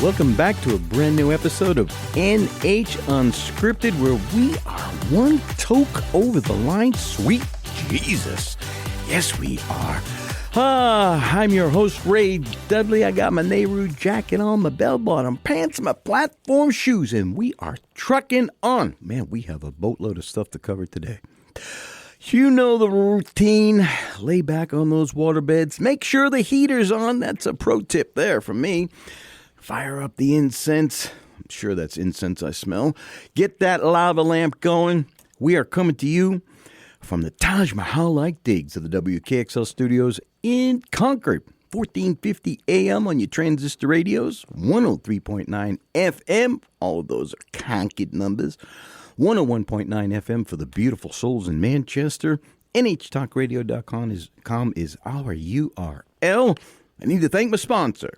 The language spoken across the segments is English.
Welcome back to a brand new episode of NH Unscripted, where we are one toke over the line. Sweet Jesus. Yes, we are. I'm your host, Ray Dudley. I got my Nehru jacket on, my bell-bottom pants, my platform shoes, and we are trucking on. Man, we have a boatload of stuff to cover today. You know the routine. Lay back on those waterbeds. Make sure the heater's on. That's a pro tip there from me. Fire up the incense. I'm sure that's incense I smell. Get that lava lamp going. We are coming to you from the Taj Mahal-like digs of the WKXL studios in Concord. 1450 AM on your transistor radios. 103.9 FM. All of those are Concord numbers. 101.9 FM for the beautiful souls in Manchester. NHTalkRadio.com is our URL. I need to thank my sponsor.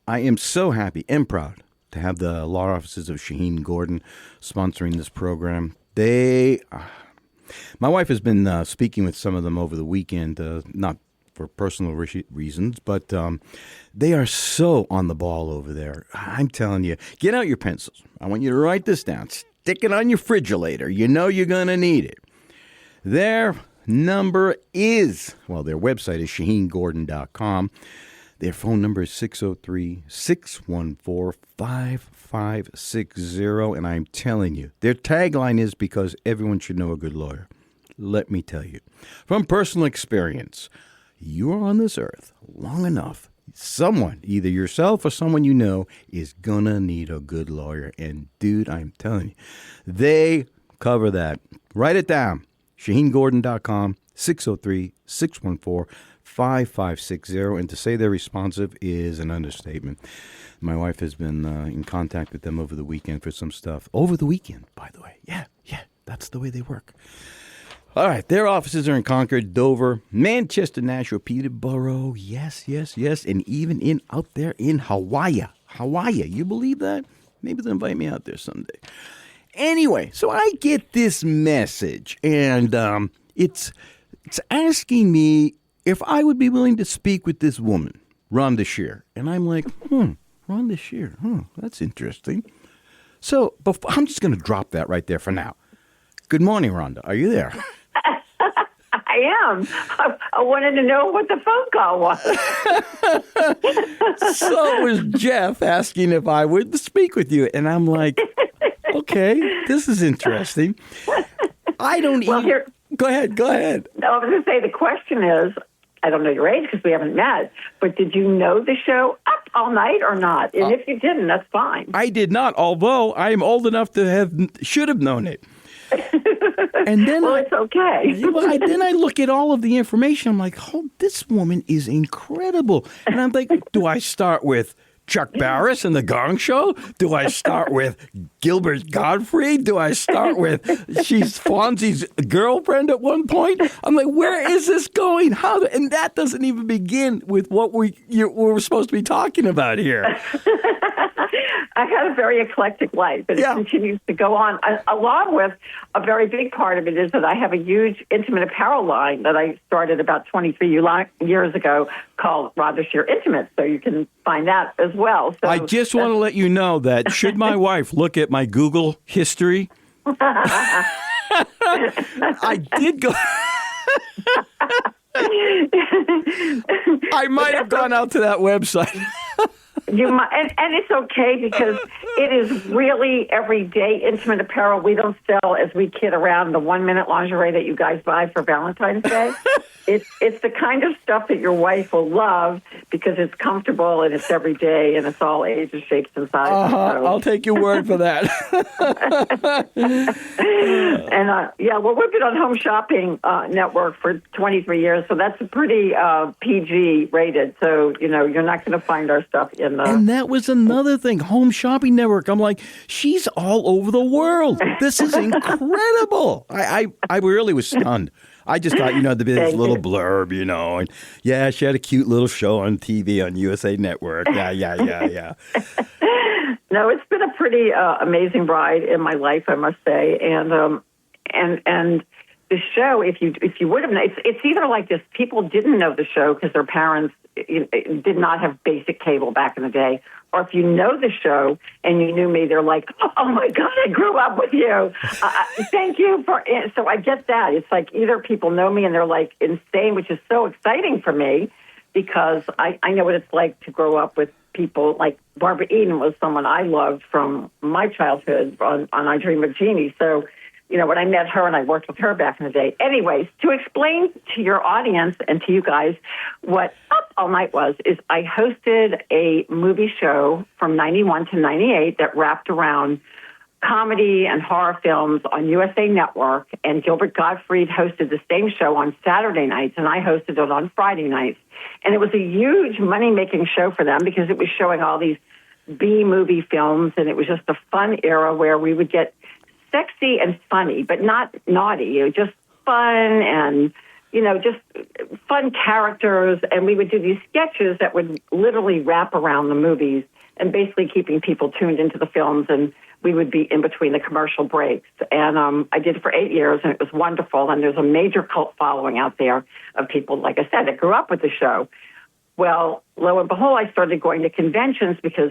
I am so happy and proud to have the law offices of Shaheen Gordon sponsoring this program. My wife has been speaking with some of them over the weekend, not for personal reasons, but they are so on the ball over there. I'm telling you, get out your pencils. I want you to write this down. Stick it on your refrigerator. You know you're going to need it. Their number is, their website is ShaheenGordon.com. Their phone number is 603-614-5560. And I'm telling you, their tagline is because everyone should know a good lawyer. Let me tell you, from personal experience, you are on this earth long enough. Someone, either yourself or someone you know, is going to need a good lawyer. And, dude, I'm telling you, they cover that. Write it down. ShaheenGordon.com, 603-614-5560. And to say they're responsive is an understatement. My wife has been in contact with them over the weekend for some stuff. Over the weekend, by the way. Yeah, that's the way they work. All right, their offices are in Concord, Dover, Manchester, Nashua, Peterborough, yes, and even out there in Hawaii. You believe that? Maybe they'll invite me out there someday. Anyway, so I get this message, and it's asking me if I would be willing to speak with this woman, Rhonda Shear. And I'm like, Rhonda Shear, that's interesting. So I'm just going to drop that right there for now. Good morning, Rhonda. Are you there? I am. I wanted to know what the phone call was. So it was Jeff asking if I would speak with you. And I'm like, okay, this is interesting. I don't even... Go ahead. No, I was going to say the question is, I don't know your age because we haven't met, but did you know the show Up All Night or not? And if you didn't, that's fine. I did not, although I am old enough to should have known it. And then it's okay. Then I look at all of the information. I'm like, this woman is incredible. And I'm like, do I start with Chuck Barris and the Gong Show? Do I start with Gilbert Gottfried? Do I start with she's Fonzie's girlfriend at one point? I'm like, where is this going? And that doesn't even begin with what we're supposed to be talking about here. I had a very eclectic life, and it continues to go on. Along with a very big part of it is that I have a huge intimate apparel line that I started about 23 years ago called Rhonda Shear Intimates, so you can find that as well. So I just want to let you know that should my wife look at my Google history, I did go... I might have gone out to that website. You might, and it's okay because it is really everyday intimate apparel. We don't sell, as we kid around, the 1-minute lingerie that you guys buy for Valentine's Day. It's the kind of stuff that your wife will love because it's comfortable and it's everyday and it's all ages, shapes, and sizes. So. I'll take your word for that. And we've been on Home Shopping Network for 23 years, so that's a pretty PG rated. So you're not going to find our stuff in. And that was another thing, Home Shopping Network. I'm like, she's all over the world. This is incredible. I really was stunned. I just thought, this little blurb, and she had a cute little show on TV on USA Network. Yeah. No, it's been a pretty amazing ride in my life, I must say. And the show, if you would have known, it's either like this, people didn't know the show because their parents did not have basic cable back in the day, or if you know the show and you knew me, they're like, oh my God, I grew up with you. Thank you for it. So I get that. It's like either people know me and they're like insane, which is so exciting for me because I know what it's like to grow up with people. Like Barbara Eden was someone I loved from my childhood on I Dream of Jeannie. So, when I met her and I worked with her back in the day. Anyways, to explain to your audience and to you guys what Up All Night was, is I hosted a movie show from 91 to 98 that wrapped around comedy and horror films on USA Network, and Gilbert Gottfried hosted the same show on Saturday nights, and I hosted it on Friday nights. And it was a huge money-making show for them because it was showing all these B-movie films, and it was just a fun era where we would get sexy and funny, but not naughty. It was just fun and, just fun characters. And we would do these sketches that would literally wrap around the movies and basically keeping people tuned into the films. And we would be in between the commercial breaks. And I did it for 8 years, and it was wonderful. And there's a major cult following out there of people, like I said, that grew up with the show. Well, lo and behold, I started going to conventions because,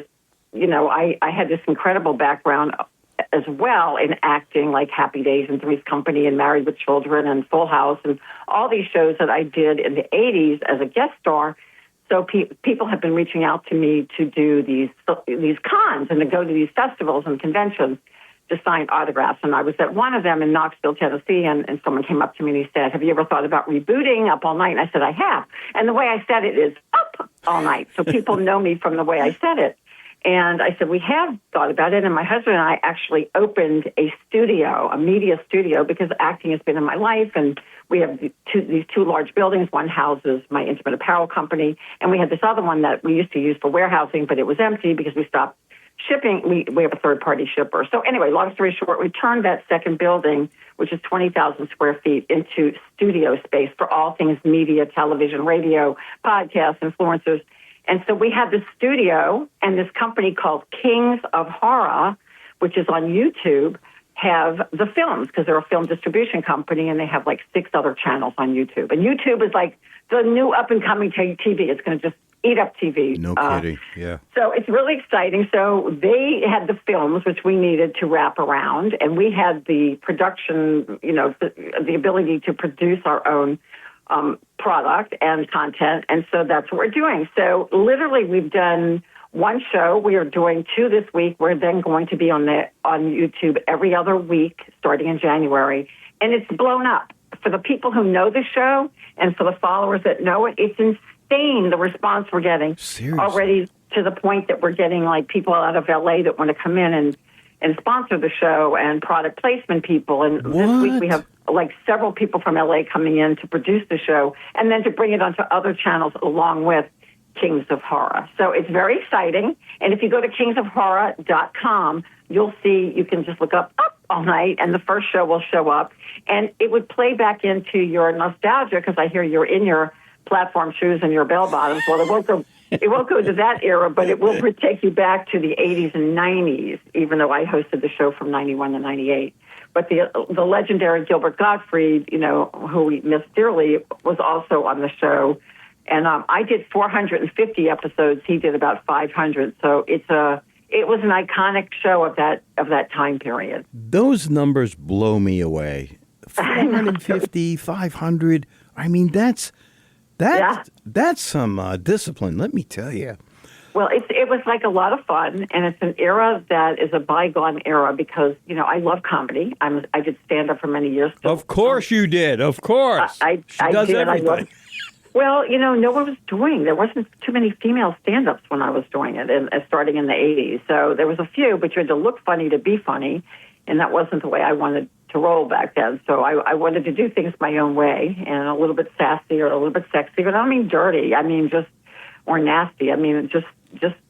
I had this incredible background as well in acting, like Happy Days and Three's Company and Married with Children and Full House and all these shows that I did in the 80s as a guest star. So people have been reaching out to me to do these cons and to go to these festivals and conventions to sign autographs. And I was at one of them in Knoxville, Tennessee, and someone came up to me and he said, have you ever thought about rebooting Up All Night? And I said, I have. And the way I said it is Up All Night. So people know me from the way I said it. And I said, we have thought about it. And my husband and I actually opened a studio, a media studio, because acting has been in my life. And we have these two large buildings. One houses my intimate apparel company. And we had this other one that we used to use for warehousing, but it was empty because we stopped shipping. We have a third-party shipper. So anyway, long story short, we turned that second building, which is 20,000 square feet, into studio space for all things media, television, radio, podcasts, influencers. And so we have this studio, and this company called Kings of Horror, which is on YouTube, have the films, because they're a film distribution company, and they have like 6 other channels on YouTube. And YouTube is like the new up-and-coming TV. It's going to just eat up TV. No kidding, yeah. So it's really exciting. So they had the films, which we needed to wrap around, and we had the production, the ability to produce our own product and content, and so that's what we're doing. So literally, we've done one show. We are doing 2 this week. We're then going to be on YouTube every other week, starting in January, and it's blown up. For the people who know the show and for the followers that know it, it's insane the response we're getting. Seriously? Already to the point that we're getting like people out of LA that want to come in and sponsor the show, and product placement people. And this week we have like several people from LA coming in to produce the show and then to bring it onto other channels along with Kings of Horror. So it's very exciting. And if you go to kingsofhorror.com, you'll see, you can just look up All Night, and the first show will show up. And it would play back into your nostalgia, because I hear you're in your platform shoes and your bell bottoms. Well, it won't go to that era, but it will take you back to the 80s and 90s, even though I hosted the show from 91 to 98. But the legendary Gilbert Gottfried, who we miss dearly, was also on the show. And I did 450 episodes. He did about 500. So it was an iconic show of that time period. Those numbers blow me away. 450, 500. I mean, that's some discipline, let me tell you. Well, it was like a lot of fun, and it's an era that is a bygone era because, I love comedy. I did stand-up for many years. Of course you did. Of course. I does did. everything. Well, no one was doing. There wasn't too many female stand-ups when I was doing it, and starting in the 80s. So there was a few, but you had to look funny to be funny, and that wasn't the way I wanted to roll back then. So I wanted to do things my own way, and a little bit sassy or a little bit sexy. But I don't mean dirty. I mean or nasty. I mean just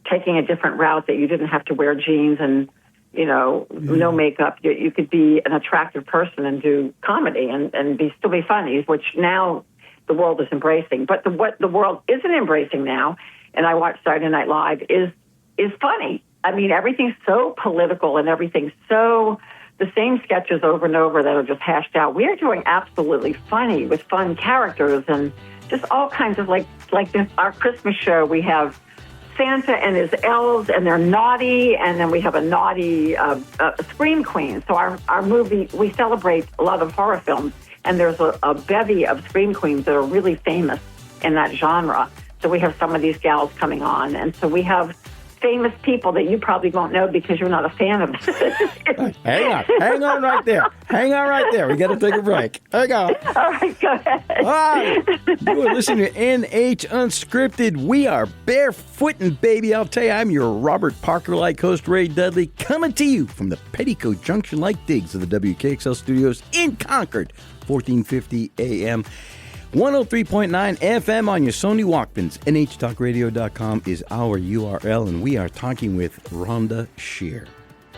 taking a different route that you didn't have to wear jeans and, no makeup. You could be an attractive person and do comedy and still be funny, which now the world is embracing. But what the world isn't embracing now, and I watch Saturday Night Live, is funny. I mean, everything's so political and everything's so the same sketches over and over that are just hashed out. We are doing absolutely funny with fun characters and just all kinds of like this, our Christmas show. We have Santa and his elves, and they're naughty, and then we have a naughty scream queen. So our movie, we celebrate a lot of horror films, and there's a bevy of scream queens that are really famous in that genre. So we have some of these gals coming on, and so we have famous people that you probably won't know because you're not a fan of this. Hang on right there. We got to take a break. Hang on. All right, go ahead. All right. You are listening to NH Unscripted. We are barefooting, baby. I'll tell you, I'm your Robert Parker-like host, Ray Dudley, coming to you from the Petticoat Junction-like digs of the WKXL studios in Concord, 1450 AM. 103.9 FM on your Sony Walkmans. NHTalkRadio.com is our URL, and we are talking with Rhonda Shear.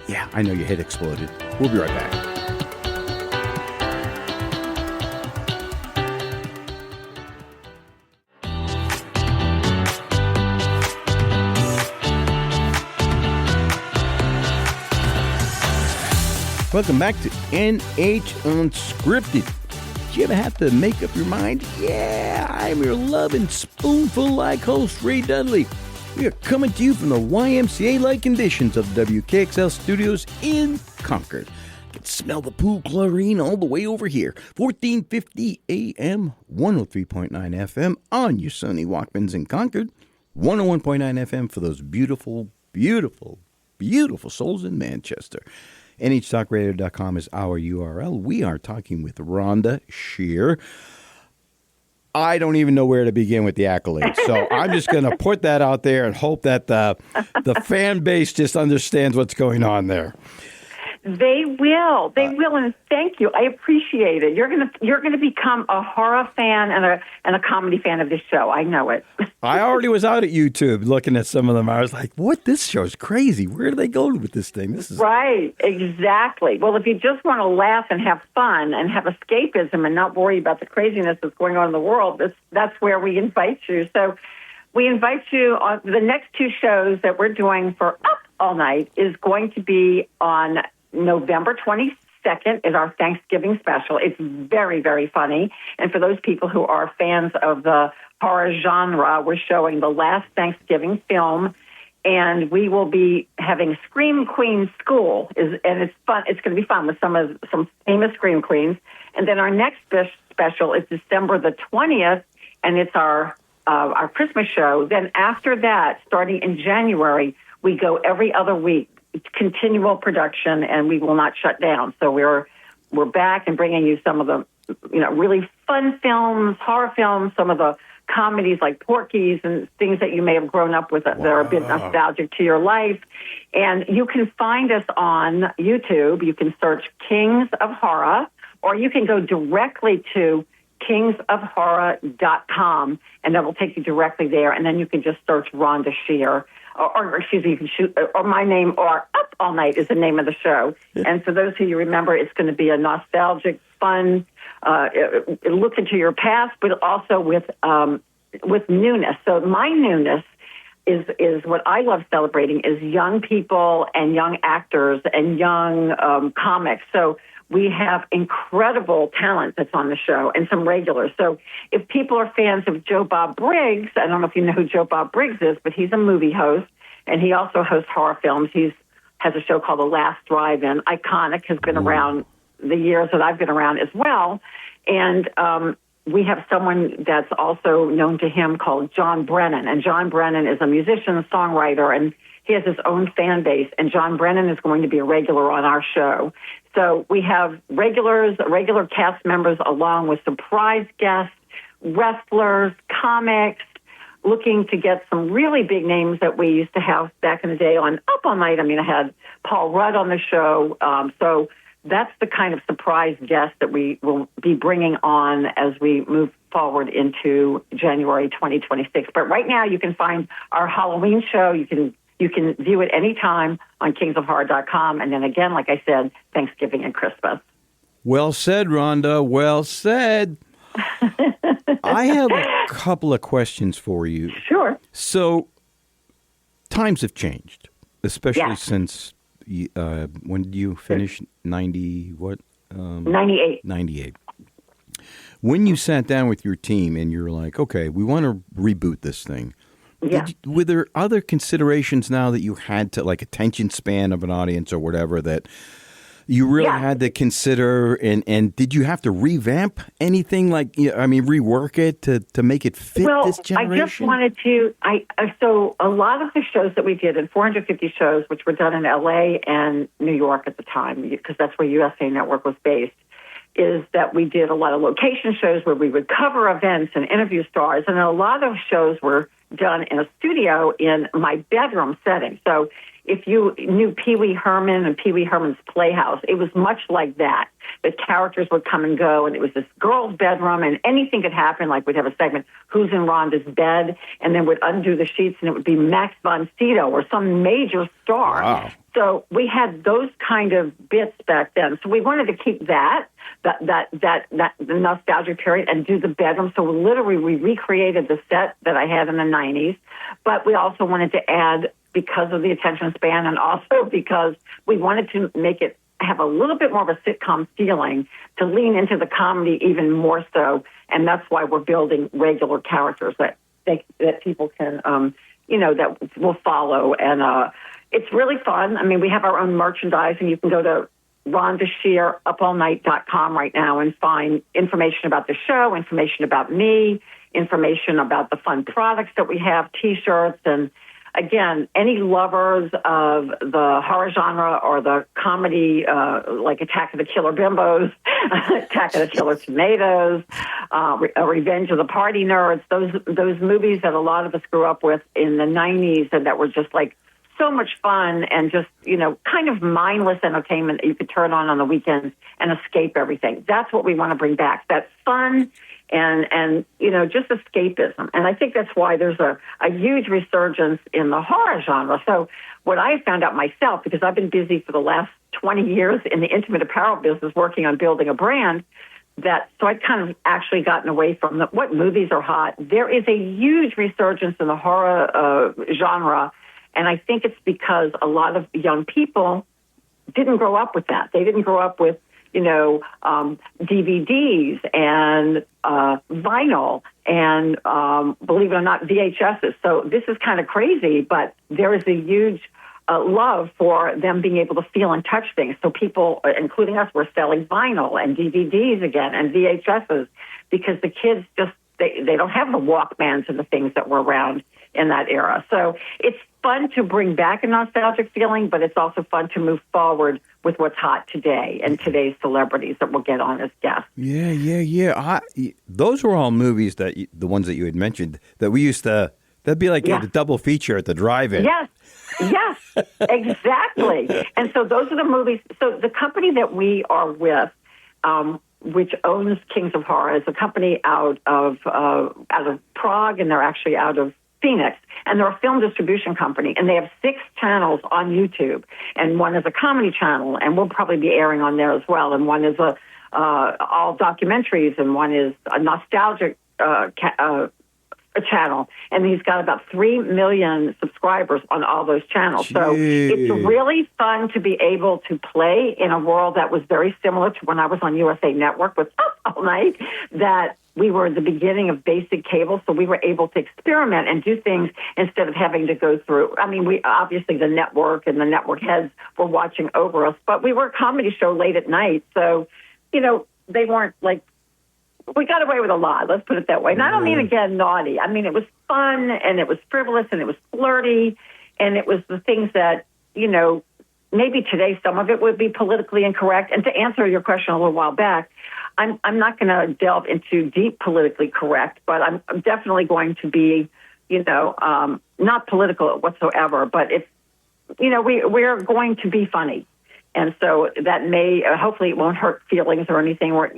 Yeah, I know your head exploded. We'll be right back. Welcome back to NH Unscripted. Do you ever have to make up your mind? Yeah, I'm your loving spoonful-like host, Ray Dudley. We are coming to you from the YMCA-like conditions of the WKXL studios in Concord. I can smell the pool chlorine all the way over here. 1450 AM, 103.9 FM on your sunny Walkmans in Concord. 101.9 FM for those beautiful, beautiful, beautiful souls in Manchester. NHTalkRadio.com is our URL. We are talking with Rhonda Shear. I don't even know where to begin with the accolades, so I'm just going to put that out there and hope that the fan base just understands what's going on there. They will, and thank you. I appreciate it. You're gonna become a horror fan and a comedy fan of this show. I know it. I already was out at YouTube looking at some of them. I was like, "What? This show's crazy. Where do they go with this thing? This is right, exactly." Well, if you just want to laugh and have fun and have escapism and not worry about the craziness that's going on in the world, that's where we invite you. So, we invite you on the next two shows that we're doing for Up All Night is going to be on November 22nd is our Thanksgiving special. It's very, very funny. And for those people who are fans of the horror genre, we're showing the last Thanksgiving film. And we will be having Scream Queen School. And it's fun. It's going to be fun with some famous Scream Queens. And then our next special is December the 20th, and it's our Christmas show. Then after that, starting in January, we go every other week. Continual production, and we will not shut down. So we're back and bringing you some of the really fun films, horror films, some of the comedies like Porky's and things that you may have grown up with that are a bit nostalgic to your life. And you can find us on YouTube. You can search Kings of Horror, or you can go directly to kingsofhorror.com, and that will take you directly there. And then you can just search Rhonda Shear. Or excuse me, you can shoot, or my name, or Up All Night is the name of the show. And for those who you remember, it's going to be a nostalgic, fun look into your past, but also with newness. So my newness is what I love celebrating is young people and young actors and young comics. So we have incredible talent that's on the show and some regulars. So if people are fans of Joe Bob Briggs, I don't know if you know who Joe Bob Briggs is, but he's a movie host, and he also hosts horror films. He has a show called The Last Drive-In. Iconic, has been around the years that I've been around as well. And we have someone that's also known to him called John Brennan. And John Brennan is a musician, a songwriter, and he has his own fan base. And John Brennan is going to be a regular on our show. So we have regular cast members along with surprise guests, wrestlers, comics, looking to get some really big names that we used to have back in the day on Up All Night. I mean, I had Paul Rudd on the show. So that's the kind of surprise guest that we will be bringing on as we move forward into January 2026. But right now you can find our Halloween show. You can view it anytime on kingsofhorror.com. And then again, like I said, Thanksgiving and Christmas. Well said, Rhonda. Well said. I have a couple of questions for you. Sure. So times have changed, especially since, when did you finish? 98. 98. When you sat down with your team and you're like, okay, we want to reboot this thing. Yeah. Were there other considerations now that you had to, like attention span of an audience or whatever, that you really had to consider? And did you have to revamp anything, like, rework it to make it fit this generation? I just wanted to, so a lot of the shows that we did, in 450 shows, which were done in LA and New York at the time, because that's where USA Network was based, is that we did a lot of location shows where we would cover events and interview stars. And a lot of shows were done in a studio in my bedroom setting. So if you knew Pee Wee Herman and Pee Wee Herman's Playhouse, it was much like that. The characters would come and go, and it was this girl's bedroom, and anything could happen. Like we'd have a segment, Who's in Rhonda's Bed? And then we'd undo the sheets, and it would be Max von Sydow or some major star. Wow. So we had those kind of bits back then. So we wanted to keep that the nostalgia period and do the bedroom. So literally we recreated the set that I had in the 90s, but we also wanted to add, because of the attention span and also because we wanted to make it have a little bit more of a sitcom feeling, to lean into the comedy even more so. And that's why we're building regular characters that people can, that will follow. And it's really fun. I mean, we have our own merchandise, and you can go to Rhonda Shear upallnight.com right now and find information about the show, information about me, information about the fun products that we have, T-shirts. And again, any lovers of the horror genre or the comedy, like Attack of the Killer Bimbos, Attack of the Killer Tomatoes, Revenge of the Party Nerds, those movies that a lot of us grew up with in the 90s and that were just like so much fun and just, kind of mindless entertainment that you could turn on the weekends and escape everything. That's what we want to bring back. That fun and just escapism. And I think that's why there's a huge resurgence in the horror genre. So what I found out myself, because I've been busy for the last 20 years in the intimate apparel business working on building a brand, so I've kind of actually gotten away from what movies are hot. There is a huge resurgence in the horror genre. And I think it's because a lot of young people didn't grow up with that. They didn't grow up with, DVDs and vinyl and, believe it or not, VHSs. So this is kind of crazy, but there is a huge love for them being able to feel and touch things. So people, including us, were selling vinyl and DVDs again and VHSs because the kids just, they don't have the Walkmans and the things that were around in that era. So it's fun to bring back a nostalgic feeling, but it's also fun to move forward with what's hot today and today's celebrities that we'll get on as guests. Yeah. Those were all movies the ones that you had mentioned that we used to, that'd be like a double feature at the drive-in. Yes, exactly. And so those are the movies. So the company that we are with, which owns Kings of Horror, is a company out of Prague, and they're actually out of Phoenix, and they're a film distribution company, and they have 6 channels on YouTube, and one is a comedy channel, and we'll probably be airing on there as well, and one is all documentaries, and one is a nostalgic channel, and he's got about 3 million subscribers on all those channels. Jeez. So it's really fun to be able to play in a world that was very similar to when I was on USA Network with Up All Night, that we were at the beginning of basic cable, so we were able to experiment and do things instead of having to go through. I mean, we obviously, the network and the network heads were watching over us, but we were a comedy show late at night, so, they weren't like, we got away with a lot, let's put it that way. And I don't mean, again, naughty. I mean, it was fun, and it was frivolous, and it was flirty, and it was the things that, maybe today some of it would be politically incorrect. And to answer your question a little while back, I'm not going to delve into deep politically correct, but I'm definitely going to be, not political whatsoever, but it's, we're going to be funny. And so that may, hopefully it won't hurt feelings or anything. Or,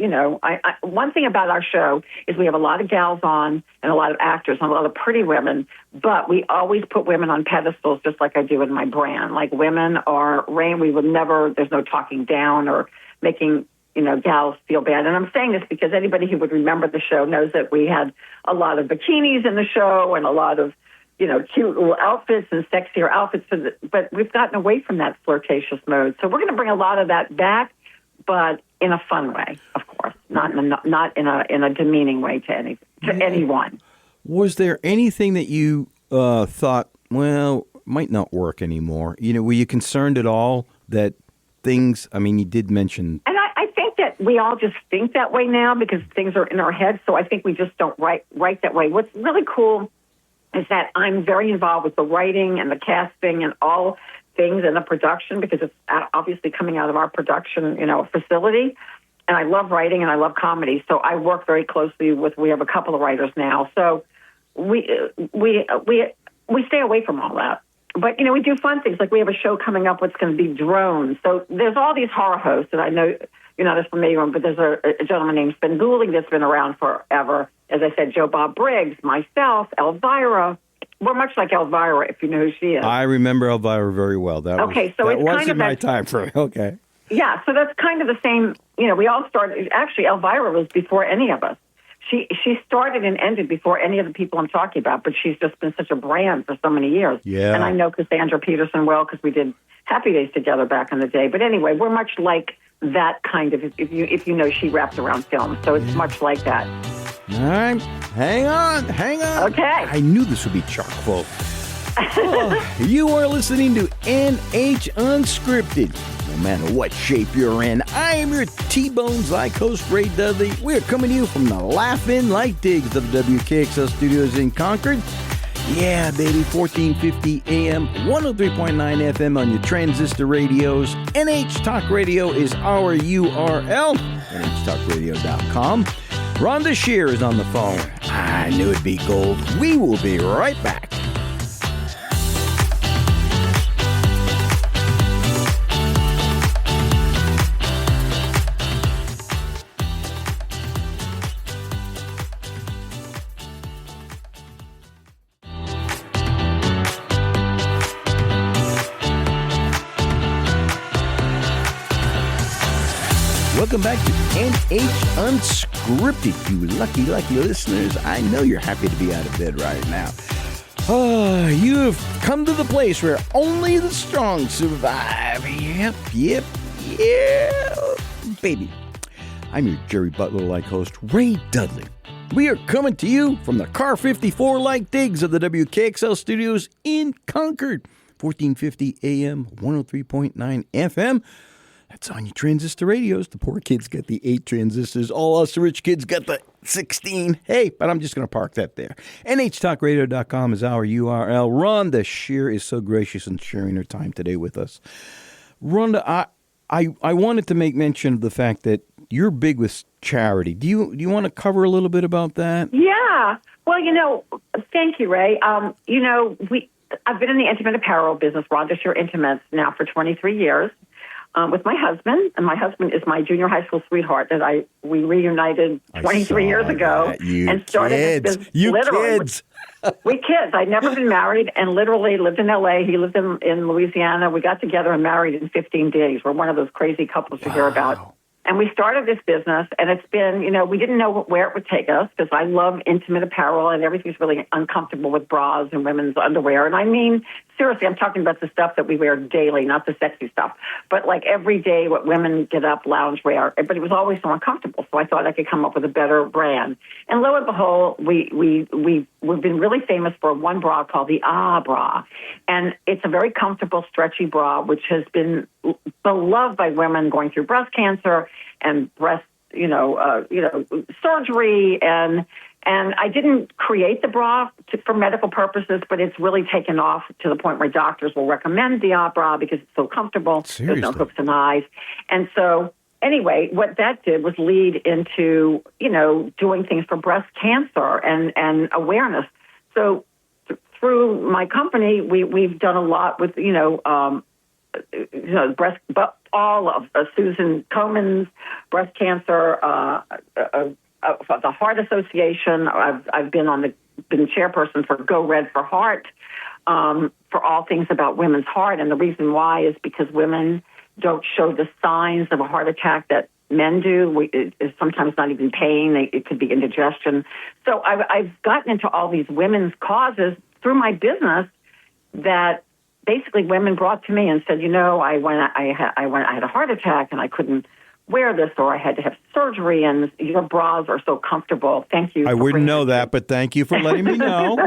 one thing about our show is we have a lot of gals on and a lot of actors and a lot of pretty women, but we always put women on pedestals just like I do in my brand. Like women are, we would never, there's no talking down or making, gals feel bad. And I'm saying this because anybody who would remember the show knows that we had a lot of bikinis in the show and a lot of, cute little outfits and sexier outfits. But we've gotten away from that flirtatious mode. So we're going to bring a lot of that back, but in a fun way, of course, not in a demeaning way to anyone. Was there anything that you thought, well, might not work anymore? Were you concerned at all that things, you did mention. And I think that we all just think that way now because things are in our heads, so I think we just don't write that way. What's really cool is that I'm very involved with the writing and the casting and all things in the production because it's obviously coming out of our production, facility. And I love writing and I love comedy, so I work very closely we have a couple of writers now. So we stay away from all that. But, we do fun things. Like we have a show coming up that's going to be drones. So there's all these horror hosts that I know you're not as familiar with, but there's a gentleman named Sven Goulding that's been around forever. As I said, Joe Bob Briggs, myself, Elvira. We're much like Elvira, if you know who she is. I remember Elvira very well. That wasn't my time frame. Okay. Yeah, so that's kind of the same. We all started. Actually, Elvira was before any of us. She started and ended before any of the people I'm talking about, but she's just been such a brand for so many years. Yeah. And I know Cassandra Peterson well because we did Happy Days together back in the day. But anyway, we're much like that kind of, if you know, she wrapped around film. So it's much like that. All right. Hang on. Okay. I knew this would be chock full. You are listening to NH Unscripted. No matter what shape you're in, I am your T-Bones like host, Ray Dudley. We are coming to you from the Laugh-In Light Digs of the WKXL studios in Concord. Yeah, baby, 1450 AM, 103.9 FM on your transistor radios. NH Talk Radio is our URL, nhtalkradio.com. Rhonda Shear is on the phone. I knew it'd be gold. We will be right back. Welcome back to NH Unscripted, you lucky listeners. I know you're happy to be out of bed right now. You have come to the place where only the strong survive. Yep, baby. I'm your Jerry Butler-like host, Ray Dudley. We are coming to you from the Car 54 Light Digs of the WKXL studios in Concord, 1450 AM, 103.9 FM. That's on your transistor radios. The poor kids get the 8 transistors. All us rich kids got the 16. Hey, but I'm just going to park that there. NHTalkRadio.com is our URL. Rhonda Shear is so gracious in sharing her time today with us. Rhonda, I wanted to make mention of the fact that you're big with charity. Do you want to cover a little bit about that? Yeah. Well, thank you, Ray. I've been in the intimate apparel business, Rhonda Shear Intimates, now for 23 years. With my husband, and my husband is my junior high school sweetheart that we reunited 23 years ago and started this business. Kids. We kids. I'd never been married and literally lived in L.A. He lived in Louisiana. We got together and married in 15 days. We're one of those crazy couples you hear about. And we started this business, and it's been, we didn't know where it would take us because I love intimate apparel, and everything's really uncomfortable with bras and women's underwear. And I mean, seriously, I'm talking about the stuff that we wear daily, not the sexy stuff. But like every day, what women get up, loungewear. But it was always so uncomfortable, so I thought I could come up with a better brand. And lo and behold, we've been really famous for one bra called the bra. And it's a very comfortable, stretchy bra, which has been beloved by women going through breast cancer and breast, surgery. And I didn't create the bra for medical purposes, but it's really taken off to the point where doctors will recommend the bra because it's so comfortable. Seriously? There's no hooks and eyes. And so anyway, what that did was lead into, doing things for breast cancer and awareness. So through my company, we've done a lot with, breast, but all of Susan Komen's breast cancer, the Heart Association. I've been been chairperson for Go Red for Heart, for all things about women's heart. And the reason why is because women don't show the signs of a heart attack that men do. It's sometimes not even pain. It could be indigestion. So I've gotten into all these women's causes through my business that basically women brought to me and said, I had a heart attack and I couldn't wear this, or I had to have surgery, and your bras are so comfortable. Thank you. I wouldn't know that, but thank you for letting me know.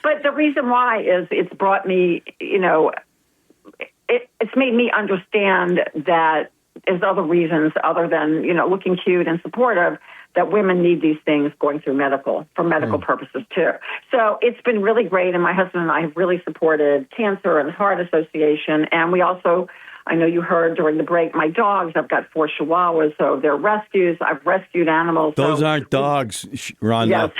But the reason why is it's brought me, it's made me understand that there's other reasons other than, looking cute and supportive, that women need these things going through for medical purposes too. So it's been really great, and my husband and I have really supported Cancer and Heart Association, and we also, I know you heard during the break, my dogs, I've got 4 Chihuahuas, so they're rescues. I've rescued animals. Those aren't dogs, Rhonda. Yes.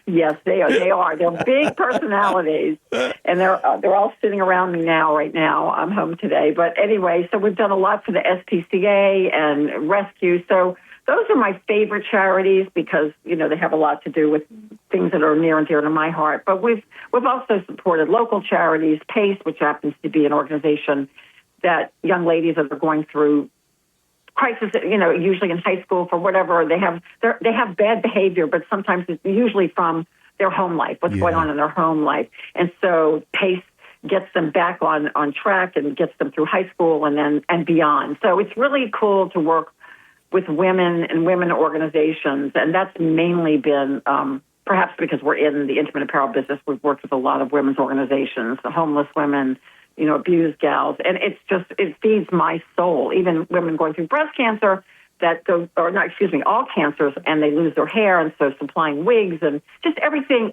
Yes, they are. They're big personalities, and they're all sitting around me right now. I'm home today. But anyway, so we've done a lot for the SPCA and rescue. So those are my favorite charities because, they have a lot to do with things that are near and dear to my heart. But we've also supported local charities, PACE, which happens to be an organization that young ladies that are going through crisis, usually in high school for whatever, they have bad behavior, but sometimes it's usually from their home life, what's going on in their home life. And so PACE gets them back on track and gets them through high school and beyond. So it's really cool to work with women and women organizations, and that's mainly been perhaps because we're in the intimate apparel business. We've worked with a lot of women's organizations, the homeless women, abused gals, and it feeds my soul. Even women going through breast cancer all cancers, and they lose their hair, and so supplying wigs and just everything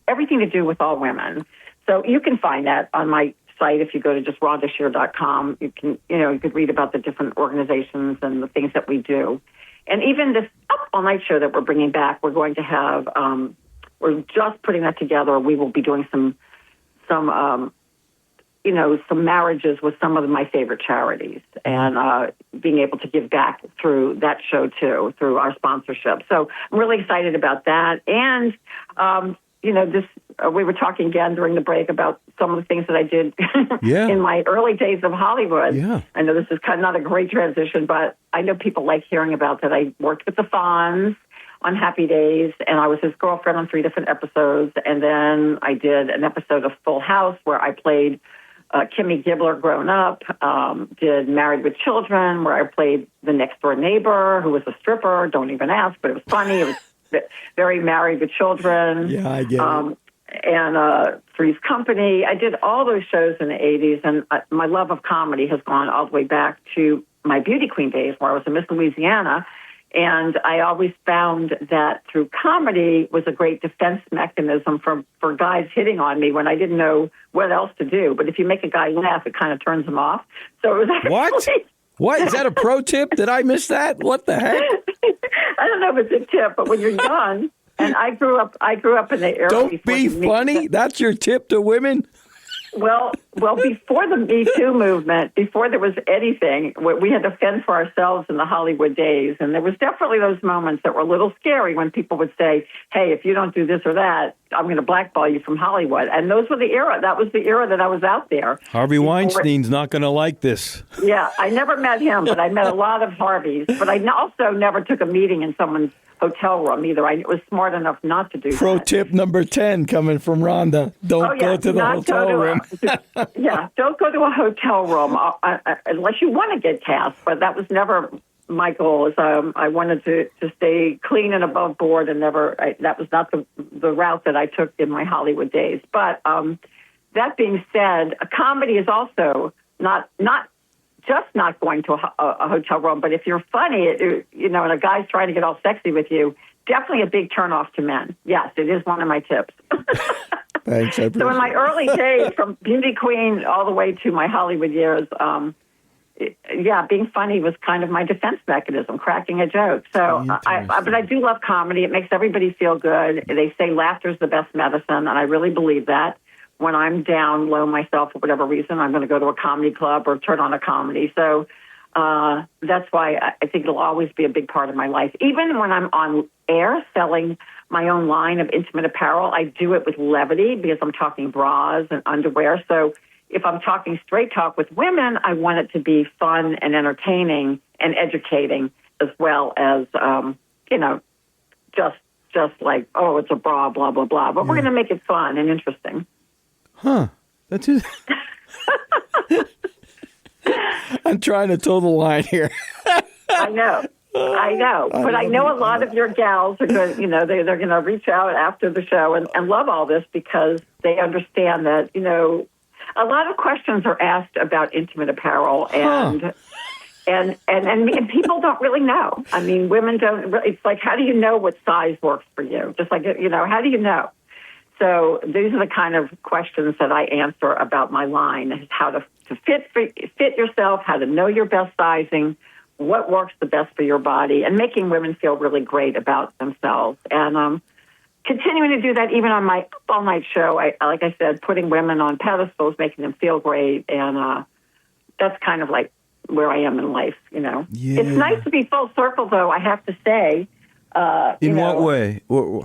to do with all women. So you can find that on my site if you go to just rhondashear.com. You can, you could read about the different organizations and the things that we do. And even this Up All Night show that we're bringing back, we're going to have, we're just putting that together. We will be doing some marriages with some of my favorite charities and being able to give back through that show too, through our sponsorship. So I'm really excited about that. And, we were talking again during the break about some of the things that I did in my early days of Hollywood. Yeah. I know this is kind of not a great transition, but I know people like hearing about that. I worked with the Fonz on Happy Days, and I was his girlfriend on 3 different episodes. And then I did an episode of Full House where I played Kimmy Gibbler grown up, did Married with Children, where I played the next door neighbor who was a stripper. Don't even ask, but it was funny. It was very Married with Children. Yeah, I get it. And Three's Company. I did all those shows in the 80s, and my love of comedy has gone all the way back to my beauty queen days where I was in Miss Louisiana. And I always found that through comedy was a great defense mechanism for guys hitting on me when I didn't know what else to do. But if you make a guy laugh, it kind of turns him off. So it was actually... What? Is that a pro tip? Did I miss that? What the heck? I don't know if it's a tip, but when you're young, and I grew up in the era. Don't be funny? That's your tip to women? Well, before the Me Too movement, before there was anything, we had to fend for ourselves in the Hollywood days. And there was definitely those moments that were a little scary when people would say, hey, if you don't do this or that, I'm going to blackball you from Hollywood. And those were the era. That was the era that I was out there. Harvey Weinstein's not going to like this. Yeah, I never met him, but I met a lot of Harveys. But I also never took a meeting in someone's hotel room either. I was smart enough not to do Pro that. tip number 10 coming from Rhonda. Don't go to the hotel room. Don't go to a hotel room unless you want to get cast. But that was never my goal. I wanted to stay clean and above board, and that was not the route that I took in my Hollywood days. But that being said, a comedy is also not just not going to a hotel room, but if you're funny, and a guy's trying to get all sexy with you, definitely a big turnoff to men. Yes, it is one of my tips. Thanks. I appreciate So in my early days, from beauty queen all the way to my Hollywood years, being funny was kind of my defense mechanism, cracking a joke. So, but I do love comedy. It makes everybody feel good. They say laughter is the best medicine, and I really believe that. When I'm down low myself for whatever reason, I'm going to go to a comedy club or turn on a comedy. So that's why I think it'll always be a big part of my life. Even when I'm on air selling my own line of intimate apparel, I do it with levity because I'm talking bras and underwear. So if I'm talking straight talk with women, I want it to be fun and entertaining and educating as well as, just like, oh, it's a bra, blah, blah, blah. But we're going to make it fun and interesting. Huh. That's it. I'm trying to toe the line here. I know. But I know a lot of your gals are going, they're going to reach out after the show and love all this because they understand that, a lot of questions are asked about intimate apparel and people don't really know. I mean, women don't, it's like, how do you know what size works for you? Just like, how do you know? So these are the kind of questions that I answer about my line, is how to fit yourself, how to know your best sizing, what works the best for your body, and making women feel really great about themselves. And continuing to do that even on my all-night show, like I said, putting women on pedestals, making them feel great, and that's kind of like where I am in life, Yeah. It's nice to be full circle, though, I have to say. In what way?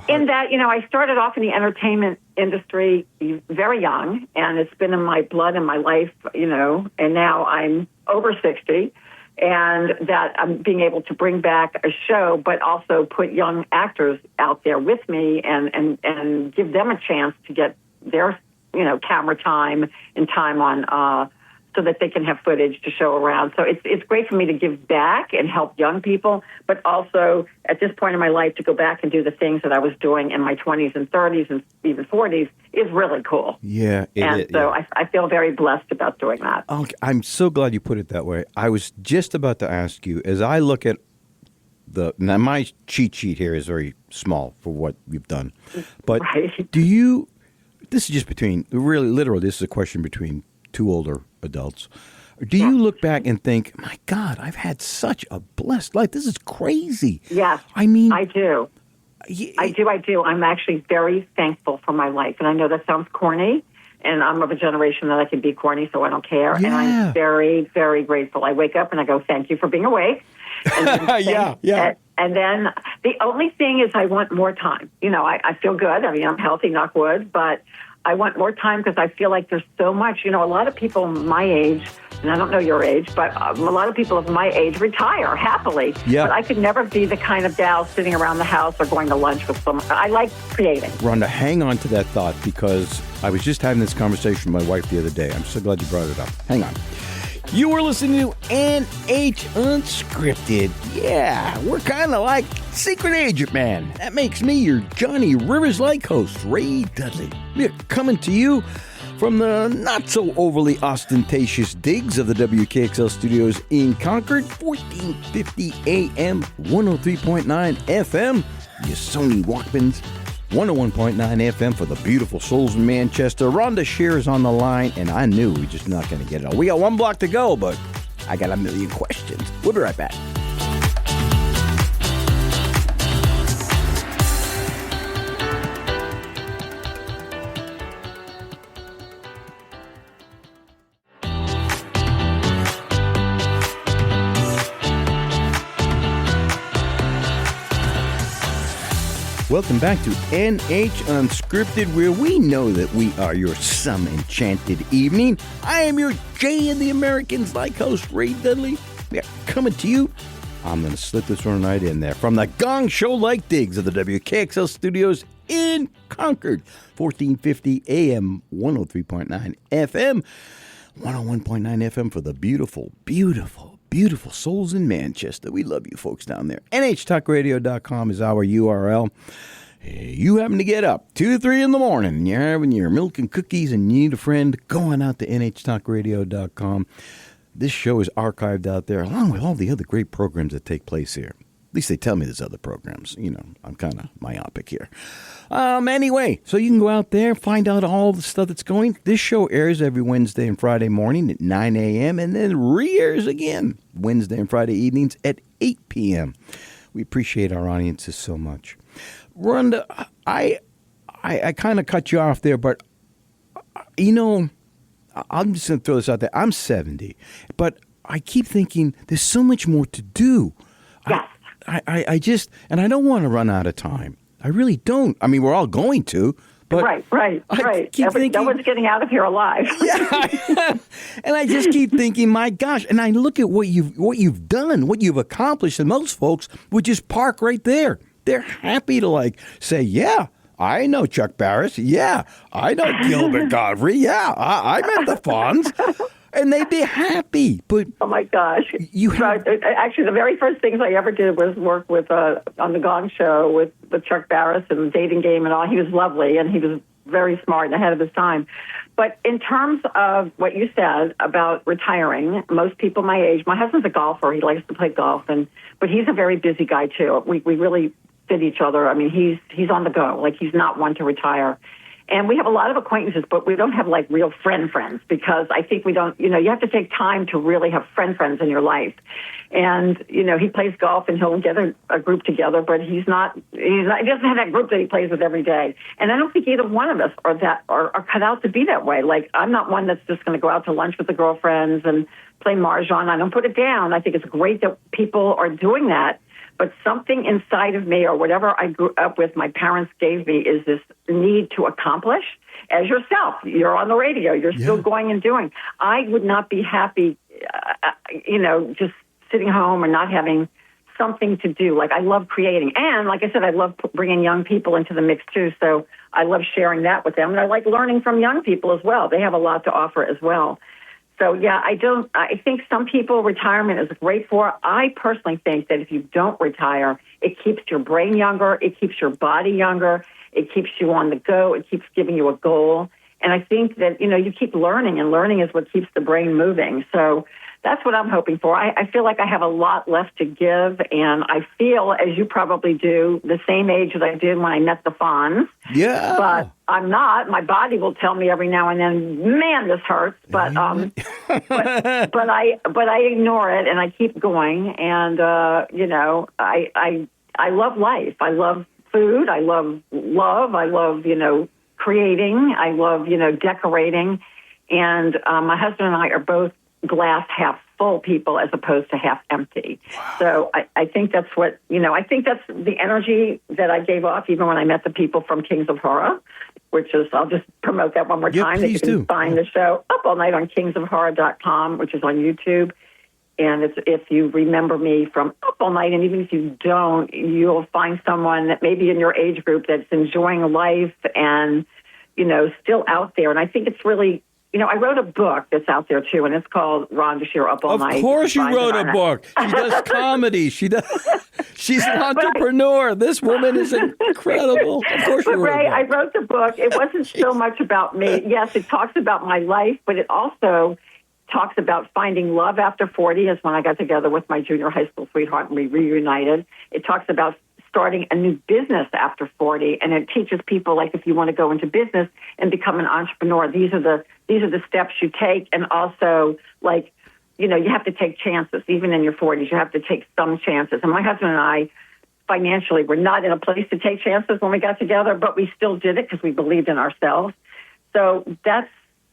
In that, I started off in the entertainment industry very young, and it's been in my blood and my life, and now I'm over 60, and that I'm being able to bring back a show, but also put young actors out there with me and give them a chance to get their, camera time and time on so that they can have footage to show around. So it's great for me to give back and help young people, but also at this point in my life to go back and do the things that I was doing in my 20s and 30s and even 40s is really cool. Yeah. I feel very blessed about doing that. Okay, I'm so glad you put it that way. I was just about to ask you, as I look at now my cheat sheet here is very small for what you've done, but right. this is just literally, this is a question between two older adults. Do you look back and think, my God, I've had such a blessed life. This is crazy. Yes. I mean, I do. I do. I'm actually very thankful for my life. And I know that sounds corny, and I'm of a generation that I can be corny, so I don't care. Yeah. And I'm very, very grateful. I wake up and I go, thank you for being awake. And yeah. And then the only thing is I want more time. I feel good. I mean, I'm healthy, knock wood, but I want more time because I feel like there's so much. A lot of people my age, and I don't know your age, but a lot of people of my age retire happily. Yeah. But I could never be the kind of gal sitting around the house or going to lunch with someone. I like creating. Rhonda, hang on to that thought because I was just having this conversation with my wife the other day. I'm so glad you brought it up. Hang on. You were listening to NH Unscripted. Yeah, we're kind of like Secret Agent Man. That makes me your Johnny Rivers-like host, Ray Dudley. We're coming to you from the not-so-overly ostentatious digs of the WKXL studios in Concord, 1450 AM, 103.9 FM, your Sony Walkmans, 101.9 FM for the beautiful souls in Manchester. Rhonda Shear is on the line, and I knew we just not going to get it all. We got one block to go, but I got a million questions. We'll be right back. Welcome back to NH Unscripted, where we know that we are your some enchanted evening. I am your Jay and the Americans like host, Ray Dudley. We are coming to you. I'm going to slip this one right in there. From the Gong Show-like digs of the WKXL studios in Concord, 1450 AM, 103.9 FM, 101.9 FM for the beautiful, beautiful, beautiful souls in Manchester. We love you folks down there. NHTalkRadio.com is our URL. You happen to get up 2 or 3 in the morning, you're having your milk and cookies and you need a friend, go on out to NHTalkRadio.com. This show is archived out there along with all the other great programs that take place here. At least they tell me there's other programs. I'm kind of myopic here. Anyway, so you can go out there, find out all the stuff that's going. This show airs every Wednesday and Friday morning at 9 a.m. and then re-airs again Wednesday and Friday evenings at 8 p.m. We appreciate our audiences so much. Rhonda, I kind of cut you off there, but, I'm just going to throw this out there. I'm 70, but I keep thinking there's so much more to do. Yes. I just, and I don't want to run out of time. I really don't. I mean, we're all going to, but right. Keep thinking, no one's getting out of here alive. Yeah, and I just keep thinking, my gosh, and I look at what you've done, what you've accomplished, and most folks would just park right there. They're happy to say, yeah, I know Chuck Barris. Yeah, I know Gilbert Godfrey. Yeah, I met the Fonz. and they'd be happy. But oh my gosh! Actually, the very first things I ever did was work with on the Gong Show with Chuck Barris and the Dating Game and all. He was lovely, and he was very smart and ahead of his time. But in terms of what you said about retiring, most people my age, my husband's a golfer. He likes to play golf, but he's a very busy guy too. We really fit each other. I mean, he's on the go. Like, he's not one to retire. And we have a lot of acquaintances, but we don't have like real friends because I think we don't, you have to take time to really have friends in your life. And, he plays golf and he'll get a group together, but he doesn't have that group that he plays with every day. And I don't think either one of us are cut out to be that way. Like, I'm not one that's just going to go out to lunch with the girlfriends and play Mahjong. I don't put it down. I think it's great that people are doing that. But something inside of me, or whatever I grew up with, my parents gave me, is this need to accomplish. As yourself, you're on the radio, you're still going and doing. I would not be happy, just sitting home and not having something to do. Like, I love creating. And like I said, I love bringing young people into the mix too. So I love sharing that with them. And I like learning from young people as well. They have a lot to offer as well. So, yeah, I think some people retirement is great for. I personally think that if you don't retire, it keeps your brain younger, it keeps your body younger, it keeps you on the go, it keeps giving you a goal. And I think that, you keep learning, and learning is what keeps the brain moving. So that's what I'm hoping for. I feel like I have a lot left to give, and I feel, as you probably do, the same age as I did when I met the Fonz. Yeah. But I'm not. My body will tell me every now and then, man, this hurts. But but I ignore it and I keep going. And I love life. I love food. I love love. I love creating. I love decorating. And my husband and I are both glass half full people as opposed to half empty. Wow. So I think that's what, I think that's the energy that I gave off even when I met the people from Kings of Horror, which is, I'll just promote that one more time. Please you can find the show Up All Night on kingsofhorror.com, which is on YouTube. And if you remember me from Up All Night, and even if you don't, you'll find someone that maybe in your age group that's enjoying life and, still out there. And I think it's really, I wrote a book that's out there, too, and it's called Rhonda Shear Up All Night. Of course you wrote a book. She does comedy. She's an entrepreneur. This woman is incredible. Of course you wrote Ray, a book. I wrote the book. It wasn't so much about me. Yes, it talks about my life, but it also talks about finding love after 40, is when I got together with my junior high school sweetheart and we reunited. It talks about starting a new business after 40, and it teaches people, like, if you want to go into business and become an entrepreneur, these are the steps you take. And also, like, you have to take chances. Even in your 40s, you have to take some chances. And my husband and I, financially, were not in a place to take chances when we got together, but we still did it because we believed in ourselves. So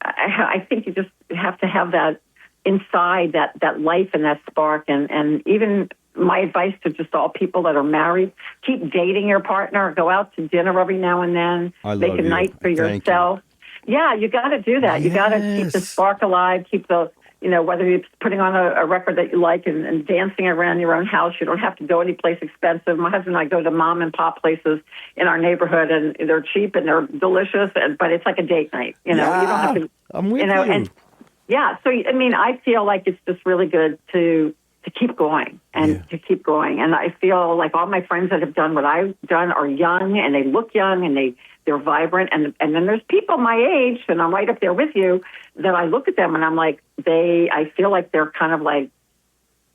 I think you just have to have that inside, that life and that spark. And even my advice to just all people that are married, keep dating your partner, go out to dinner every now and then, make a night for yourself. Yeah, you got to do that. Yes. You got to keep the spark alive, keep the, whether you're putting on a record that you like and dancing around your own house. You don't have to go anyplace expensive. My husband and I go to mom and pop places in our neighborhood, and they're cheap and they're delicious, but it's like a date night. You don't have to, I'm with you. And yeah, so, I feel like it's just really good to keep going and to keep going. And I feel like all my friends that have done what I've done are young, and they look young, and they're vibrant. And then there's people my age, and I'm right up there with you, that I look at them and I'm like, I feel like they're kind of like,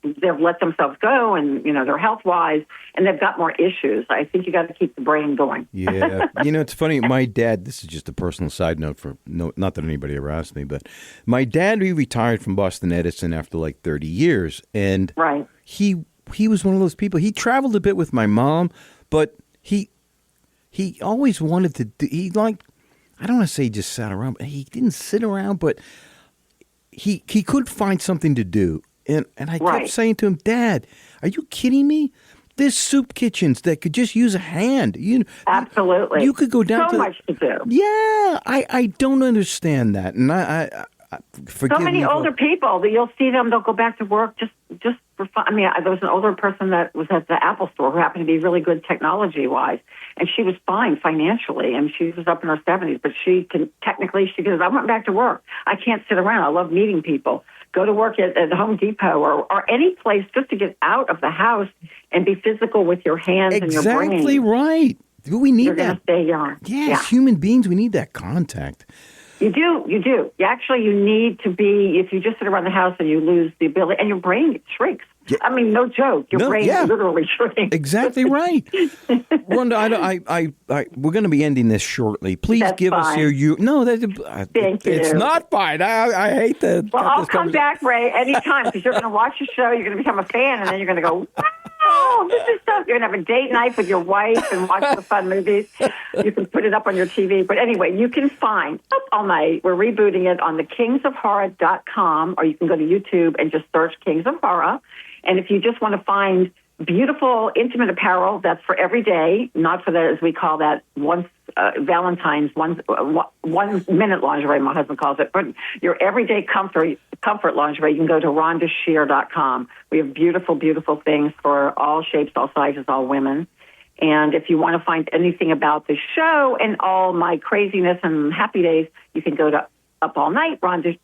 they've let themselves go, and, they're health-wise, and they've got more issues. I think you got to keep the brain going. Yeah. It's funny. My dad, this is just a personal side note not that anybody ever asked me, but my dad, he retired from Boston Edison after like 30 years. And right. He was one of those people. He traveled a bit with my mom, but he always wanted to do, I don't want to say he just sat around, but he didn't sit around, but he could find something to do. And I kept saying to him, Dad, are you kidding me? There's soup kitchens that could just use a hand. Absolutely. You could go down so much to do. Yeah, I don't understand that. And forgive So many me older people that you'll see them, they'll go back to work just for fun. I mean, there was an older person that was at the Apple store who happened to be really good technology-wise, and she was fine financially, and she was up in her 70s, but she goes, I went back to work. I can't sit around. I love meeting people. Go to work at Home Depot or any place just to get out of the house and be physical with your hands and your brain. Exactly right. We need You're that. going to stay young. Yeah, as human beings, we need that contact. You do. You need to be, if you just sit around the house and you lose the ability, and your brain shrinks. Yeah. I mean, no joke. Your brain literally shrinks. Exactly right. Rhonda, we're going to be ending this shortly. Please give us your... No, Thank you. It's not fine. I hate that. Well, I'll come back, Ray, anytime, because you're going to watch the show, you're going to become a fan, and then you're going to go, wow, this is stuff. You're going to have a date night with your wife and watch the fun movies. You can put it up on your TV. But anyway, you can find Up All Night. We're rebooting it on the kingsofhorror.com, or you can go to YouTube and just search Kings of Horror. And if you just want to find beautiful, intimate apparel that's for every day, not for the, as we call that, Valentine's 1 minute lingerie, my husband calls it, but your everyday comfort lingerie, you can go to RhondaShear.com. We have beautiful, beautiful things for all shapes, all sizes, all women. And if you want to find anything about the show and all my craziness and happy days, you can go to Up All Night, Rhonda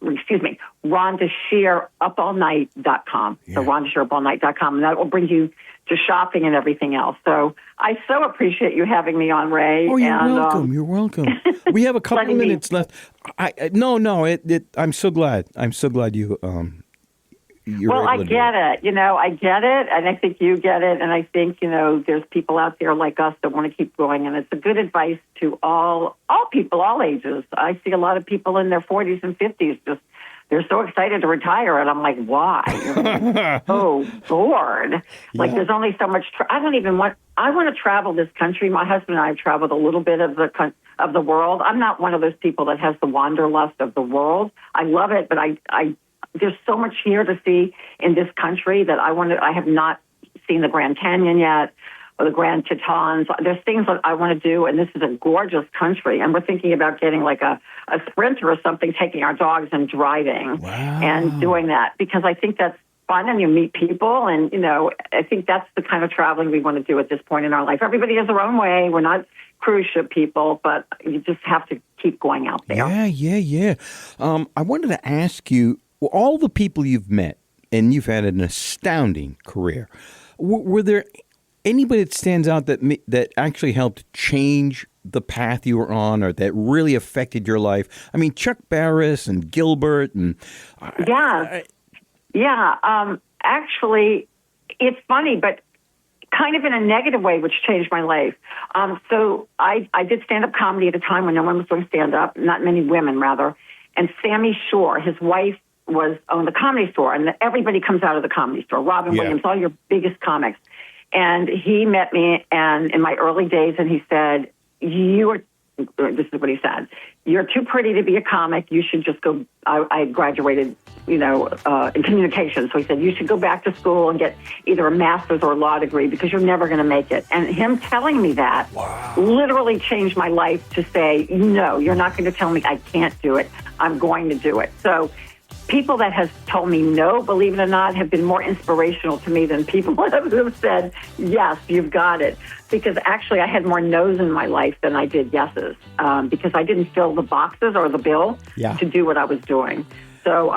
Shear, upallnight.com. Yeah. So Rhonda Shear, upallnight.com. And that will bring you to shopping and everything else. So I so appreciate you having me on, Ray. Oh, you're welcome. You're welcome. We have a couple of minutes left. I'm so glad. I'm so glad you. Well, I get it. I get it, and I think you get it, and I think there's people out there like us that want to keep going, and it's a good advice to all people, all ages. I see a lot of people in their 40s and 50s just. They're so excited to retire, and I'm like, why? So bored. Yeah. Like, there's only so much. I want to travel this country. My husband and I have traveled a little bit of the world. I'm not one of those people that has the wanderlust of the world. I love it, but there's so much here to see in this country that I have not seen the Grand Canyon yet, or the Grand Tetons. There's things that I want to do, and this is a gorgeous country. And we're thinking about getting like a Sprinter or something, taking our dogs and driving and doing that, because I think that's fun, and you meet people, and, I think that's the kind of traveling we want to do at this point in our life. Everybody has their own way. We're not cruise ship people, but you just have to keep going out there. Yeah. I wanted to ask you, all the people you've met, and you've had an astounding career, were there anybody that stands out that actually helped change the path you were on, or that really affected your life? I mean, Chuck Barris and Gilbert and actually, it's funny, but kind of in a negative way, which changed my life. So I did stand-up comedy at a time when no one was doing stand-up, not many women, rather. And Sammy Shore, his wife, owned the Comedy Store, and everybody comes out of the Comedy Store. Robin Williams, all your biggest comics. And he met me, and in my early days, and he said, this is what he said, "You're too pretty to be a comic. You should just go." I graduated, in communications. So he said, "You should go back to school and get either a master's or a law degree, because you're never going to make it." And him telling me that literally changed my life to say, "No, you're not going to tell me I can't do it. I'm going to do it." So people that have told me no, believe it or not, have been more inspirational to me than people that have said, yes, you've got it. Because actually I had more no's in my life than I did yeses, because I didn't fill the boxes or the bill to do what I was doing. So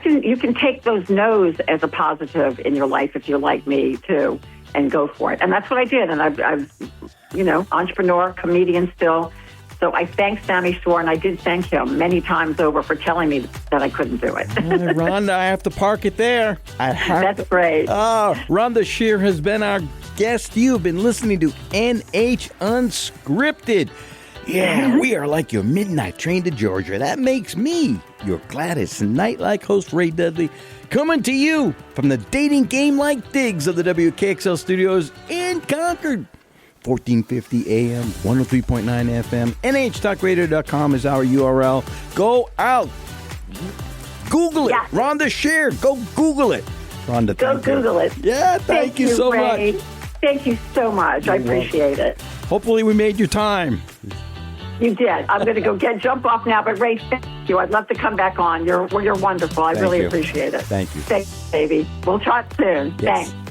you can take those no's as a positive in your life if you're like me too, and go for it. And that's what I did. And I've entrepreneur, comedian still. So I thank Sammy Shore, and I did thank him many times over for telling me that I couldn't do it. Rhonda, I have to park it there. That's great. Oh, Rhonda Shear has been our guest. You've been listening to NH Unscripted. Yeah, we are like your midnight train to Georgia. That makes me your Gladys Knight-like host, Ray Dudley, coming to you from the dating game-like digs of the WKXL studios in Concord. 1450 AM, 103.9 FM, NHTalkRadio.com is our URL. Go out. Google it. Yes. Rhonda Shear. Go Google it. Rhonda, go Google it. Yeah, thank you so Ray. much. Thank you so much. I appreciate it. Hopefully we made your time. You did. I'm going to jump off now, but Ray, thank you. I'd love to come back on. You're wonderful. I really appreciate it. Thank you. Thanks, baby. We'll talk soon. Yes. Thanks.